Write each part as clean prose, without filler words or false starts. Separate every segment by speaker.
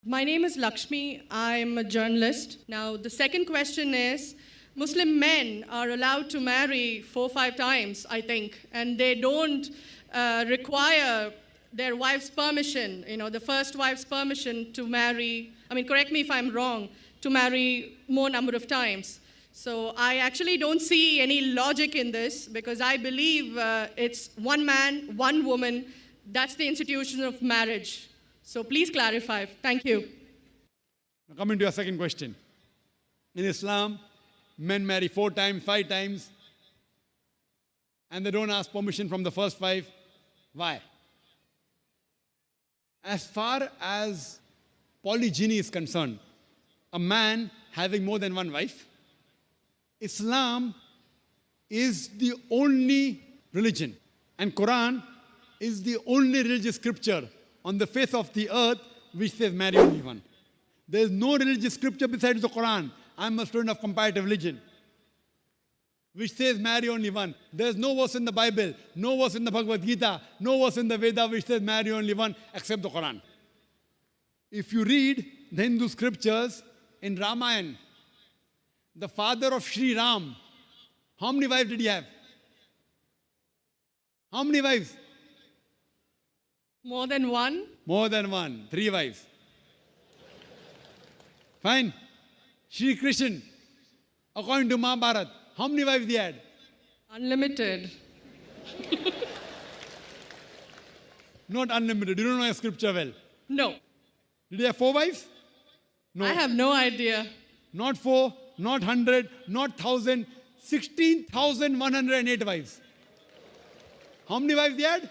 Speaker 1: My name is Lakshmi. I'm a journalist. Now, the second question is Muslim men are allowed to marry 4 or 5 times, I think, and they don't require their wife's permission, the first wife's permission to marry. I mean, correct me if I'm wrong, to marry more number of times. So I actually don't see any logic in this because I believe it's one man, one woman. That's the institution of marriage. So please clarify. Thank you.
Speaker 2: Now coming to your second question. In Islam, men marry 4 times, 5 times, and they don't ask permission from the first 5. Why? As far as polygyny is concerned, a man having more than one wife, Islam is the only religion, and Quran is the only religious scripture on the face of the earth which says marry only one. There is no religious scripture besides the Quran. I'm a student of comparative religion, which says marry only one. There is no verse in the Bible, no verse in the Bhagavad Gita, no verse in the Veda which says marry only one except the Quran. If you read the Hindu scriptures in Ramayana, the father of Sri Ram, how many wives did he have? How many wives?
Speaker 1: More than one?
Speaker 2: More than one. 3 wives. Fine. Shri Krishna, according to Mahabharata, how many wives he had?
Speaker 1: Unlimited.
Speaker 2: Not unlimited. You don't know your scripture well.
Speaker 1: No.
Speaker 2: Did he have 4 wives? No.
Speaker 1: I have no idea.
Speaker 2: Not 4, not 100, not 1,000, 16,108 wives. How many wives he had?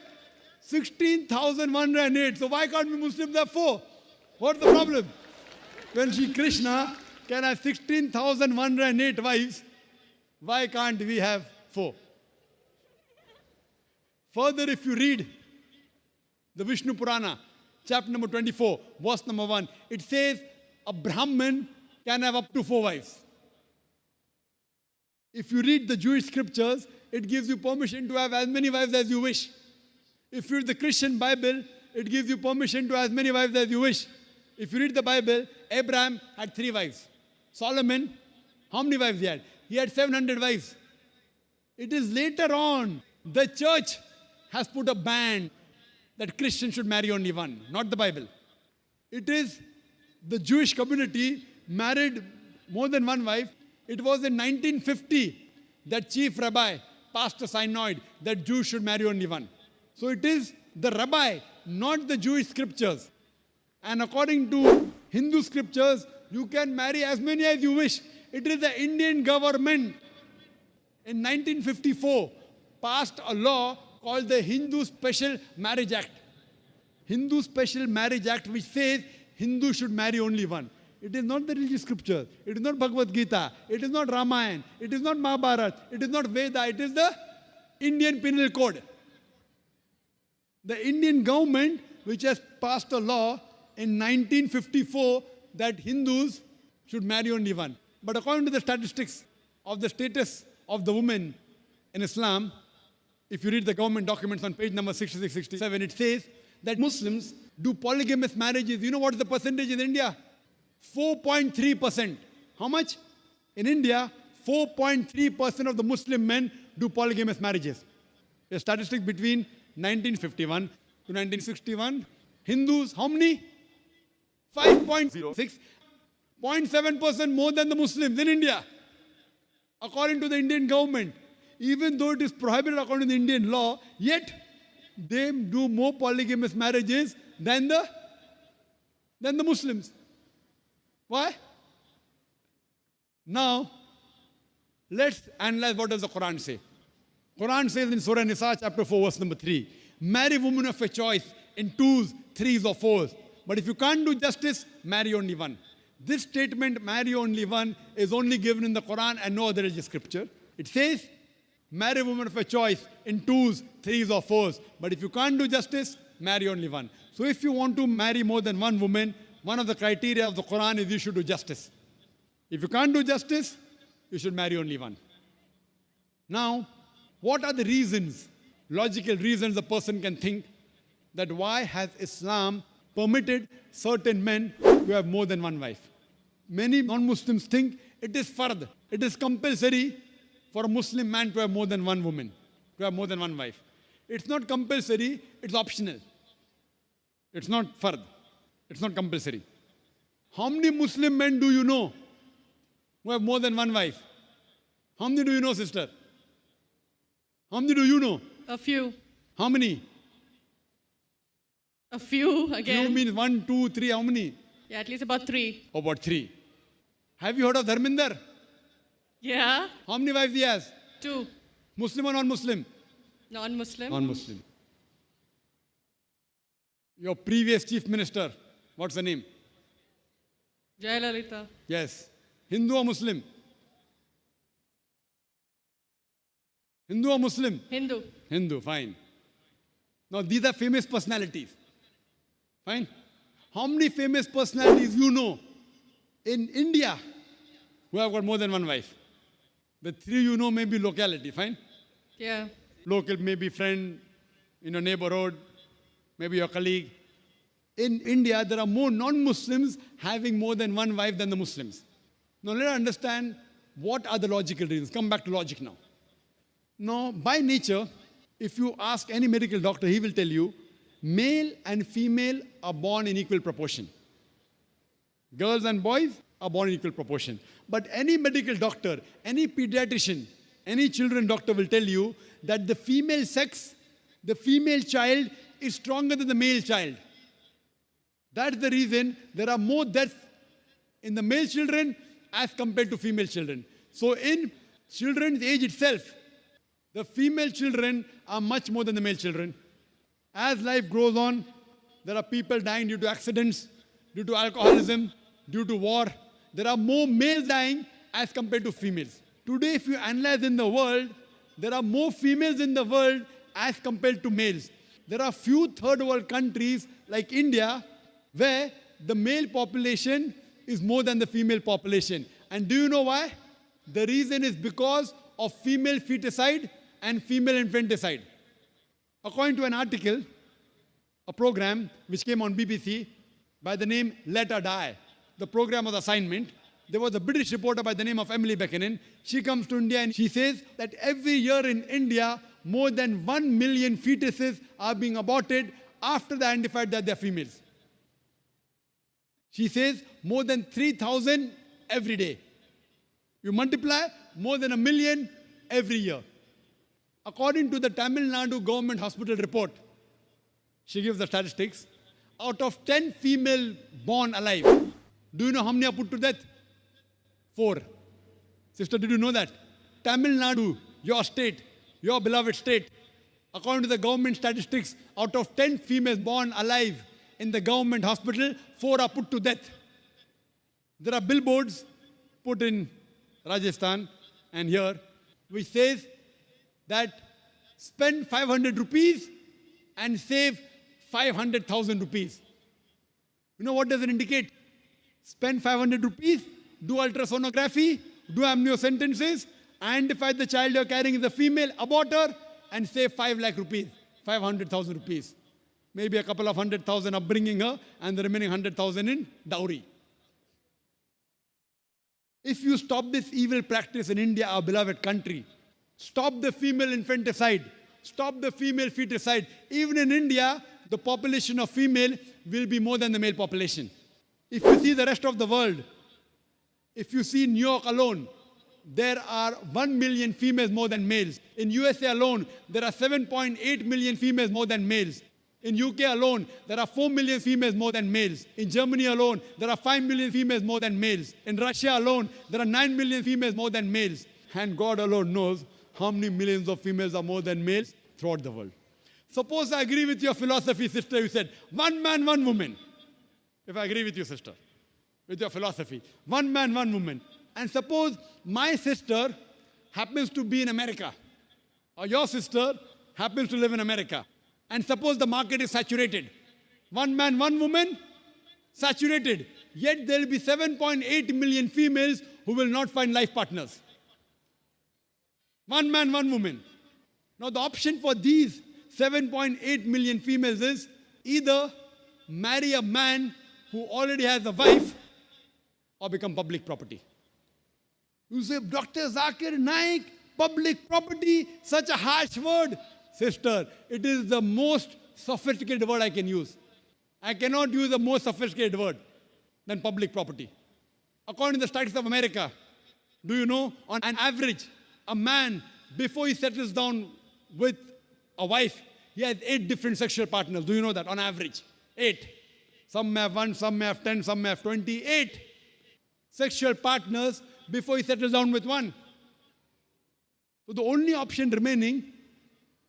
Speaker 2: 16,108. So why can't we Muslims have 4? What's the problem? When Shri Krishna can have 16,108 wives, why can't we have 4? Further, if you read the Vishnu Purana, chapter number 24, verse number 1, it says a Brahmin can have up to 4 wives. If you read the Jewish scriptures, it gives you permission to have as many wives as you wish. If you read the Christian Bible, it gives you permission to have as many wives as you wish. If you read the Bible, Abraham had 3 wives. Solomon, how many wives he had? He had 700 wives. It is later on, the church has put a ban that Christians should marry only one, not the Bible. It is the Jewish community married more than one wife. It was in 1950 that chief rabbi passed a synod that Jews should marry only one. So it is the rabbi, not the Jewish scriptures. And according to Hindu scriptures, you can marry as many as you wish. It is the Indian government in 1954 passed a law called the Hindu Special Marriage Act. Hindu Special Marriage Act, which says Hindus should marry only one. It is not the religious scripture. It is not Bhagavad Gita. It is not Ramayana. It is not Mahabharata. It is not Veda. It is the Indian Penal Code. The Indian government, which has passed a law in 1954 that Hindus should marry only one. But according to the statistics of the status of the women in Islam, if you read the government documents on page number 66, 67, it says that Muslims do polygamous marriages. You know what is the percentage in India? 4.3%. How much? In India, 4.3% of the Muslim men do polygamous marriages. A statistic between 1951 to 1961. Hindus, how many? 5.06. 0.7% more than the Muslims in India, according to the Indian government. Even though it is prohibited according to the Indian law, yet they do more polygamous marriages than the Muslims. Why? Now, let's analyze what does the Quran say. Quran says in Surah Nisa, chapter 4, verse number 3, marry women of your choice in 2s, 3s or 4s. But if you can't do justice, marry only one. This statement, marry only one, is only given in the Quran and no other religious scripture. It says, marry women of your choice in 2s, 3s or 4s. But if you can't do justice, marry only one. So if you want to marry more than one woman, one of the criteria of the Quran is you should do justice. If you can't do justice, you should marry only one. Now, what are the reasons, logical reasons a person can think that why has Islam permitted certain men to have more than one wife. Many non-Muslims think it is fard. It is compulsory for a Muslim man to have more than one woman, to have more than one wife. It's not compulsory, it's optional. It's not fard. It's not compulsory. How many Muslim men do you know who have more than one wife? How many do you know, sister? How many do you know?
Speaker 1: A few.
Speaker 2: How many?
Speaker 1: A few again.
Speaker 2: Few means 1, 2, 3. How many?
Speaker 1: Yeah, at least about 3.
Speaker 2: About 3. Have you heard of Dharminder?
Speaker 1: Yeah.
Speaker 2: How many wives he has?
Speaker 1: 2.
Speaker 2: Muslim or non-Muslim?
Speaker 1: Non-Muslim.
Speaker 2: Non-Muslim. Your previous chief minister, what's the name?
Speaker 1: Jayalalitha.
Speaker 2: Yes. Hindu or Muslim? Hindu or Muslim?
Speaker 1: Hindu.
Speaker 2: Hindu, fine. Now these are famous personalities. Fine. How many famous personalities you know in India who have got more than one wife? The 3 you know may be locality, fine?
Speaker 1: Yeah.
Speaker 2: Local, maybe friend in your neighborhood, maybe your colleague. In India, there are more non-Muslims having more than one wife than the Muslims. Now let us understand what are the logical reasons. Come back to logic now. Now, by nature, if you ask any medical doctor, he will tell you, male and female are born in equal proportion. Girls and boys are born in equal proportion. But any medical doctor, any pediatrician, any children doctor will tell you that the female sex, the female child is stronger than the male child. That's the reason there are more deaths in the male children as compared to female children. So in children's age itself, the female children are much more than the male children. As life goes on, there are people dying due to accidents, due to alcoholism, due to war. There are more males dying as compared to females. Today, if you analyze in the world, there are more females in the world as compared to males. There are few third world countries like India where the male population is more than the female population. And do you know why? The reason is because of female feticide and female infanticide. According to an article, a program which came on BBC by the name Let Her Die, the program was assignment. There was a British reporter by the name of Emily Buchanan. She comes to India and she says that every year in India, more than 1 million fetuses are being aborted after they identified that they are females. She says more than 3,000 every day. You multiply, more than 1 million every year. According to the Tamil Nadu government hospital report, she gives the statistics, out of 10 female born alive, do you know how many are put to death? 4. Sister, did you know that? Tamil Nadu, your state, your beloved state, according to the government statistics, out of 10 females born alive in the government hospital, 4 are put to death. There are billboards put in Rajasthan and here, which says that spend 500 rupees and save 500,000 rupees. You know what does it indicate? Spend 500 rupees, do ultrasonography, do amniocentesis, identify the child you're carrying is a female, abort her, and save 5 lakh rupees, 500,000 rupees. Maybe a couple of 100,000 upbringing her, and the remaining 100,000 in dowry. If you stop this evil practice in India, our beloved country, stop the female infanticide, stop the female feticide. Even in India, the population of female will be more than the male population. If you see the rest of the world, if you see New York alone, there are 1 million females more than males. In USA alone, there are 7.8 million females more than males. In UK alone, there are 4 million females more than males. In Germany alone, there are 5 million females more than males. In Russia alone, there are 9 million females more than males. And God alone knows how many millions of females are more than males throughout the world. Suppose I agree with your philosophy, sister, you said, 1 man, 1 woman. If I agree with you, sister, with your philosophy, 1 man, 1 woman. And suppose my sister happens to be in America, or your sister happens to live in America. And suppose the market is saturated. 1 man, 1 woman, saturated. Yet there will be 7.8 million females who will not find life partners. 1 man, 1 woman. Now the option for these 7.8 million females is either marry a man who already has a wife or become public property? You say, Dr. Zakir Naik, public property, such a harsh word. Sister, it is the most sophisticated word I can use. I cannot use a more sophisticated word than public property. According to the studies of America, do you know, on an average, a man, before he settles down with a wife, he has 8 different sexual partners. Do you know that? On average, 8. Some may have 1, some may have 10, some may have 20. 8 sexual partners before he settles down with one. So the only option remaining,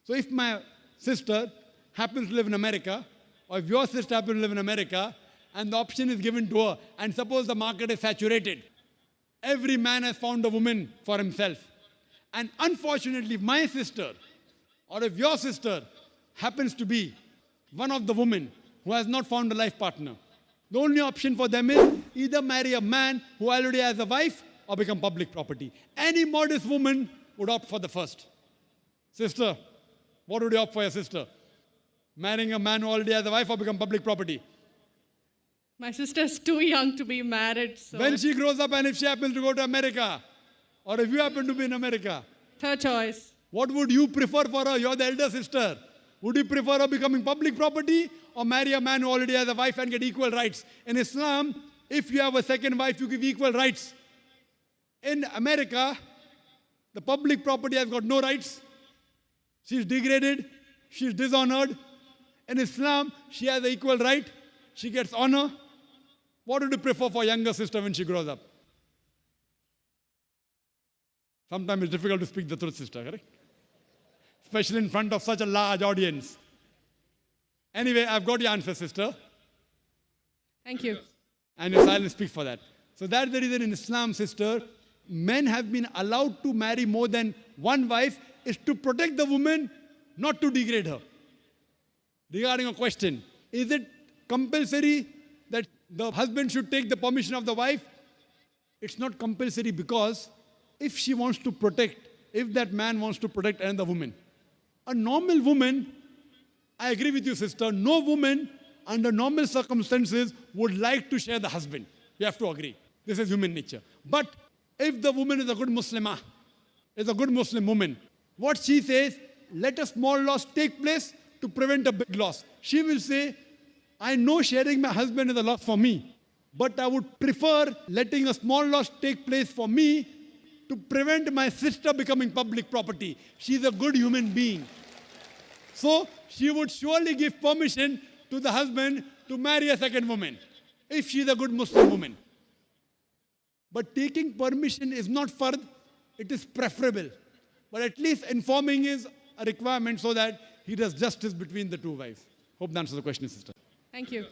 Speaker 2: so if my sister happens to live in America, or if your sister happens to live in America, and the option is given to her, and suppose the market is saturated, every man has found a woman for himself. And unfortunately, if my sister, or if your sister happens to be one of the women who has not found a life partner, the only option for them is either marry a man who already has a wife or become public property. Any modest woman would opt for the first. Sister, what would you opt for your sister? Marrying a man who already has a wife or become public property?
Speaker 1: My sister's too young to be married. So
Speaker 2: When she grows up and if she happens to go to America, or if you happen to be in America,
Speaker 1: third choice.
Speaker 2: what would you prefer for her? You're the elder sister. Would you prefer her becoming public property or marry a man who already has a wife and get equal rights? In Islam, if you have a second wife, you give equal rights. In America, the public property has got no rights. She's degraded. She's dishonored. In Islam, she has an equal right. She gets honor. What would you prefer for younger sister when she grows up? Sometimes it's difficult to speak the truth, sister, correct? Especially in front of such a large audience. Anyway, I've got your answer, sister.
Speaker 1: Thank you.
Speaker 2: And your silence speaks for that. So that's the reason in Islam, sister, men have been allowed to marry more than one wife is to protect the woman, not to degrade her. Regarding a question, is it compulsory that the husband should take the permission of the wife? It's not compulsory because if she wants to protect, if that man wants to protect another woman, a normal woman, I agree with you, sister, no woman under normal circumstances would like to share the husband. You have to agree. This is human nature. But if the woman is a good Muslimah, is a good Muslim woman, what she says, let a small loss take place to prevent a big loss. She will say, I know sharing my husband is a loss for me, but I would prefer letting a small loss take place for me to prevent my sister becoming public property. She's a good human being. So she would surely give permission to the husband to marry a second woman, if she's a good Muslim woman. But taking permission is not fard, it is preferable. But at least informing is a requirement so that he does justice between the two wives. Hope that answers the question, sister.
Speaker 1: Thank you.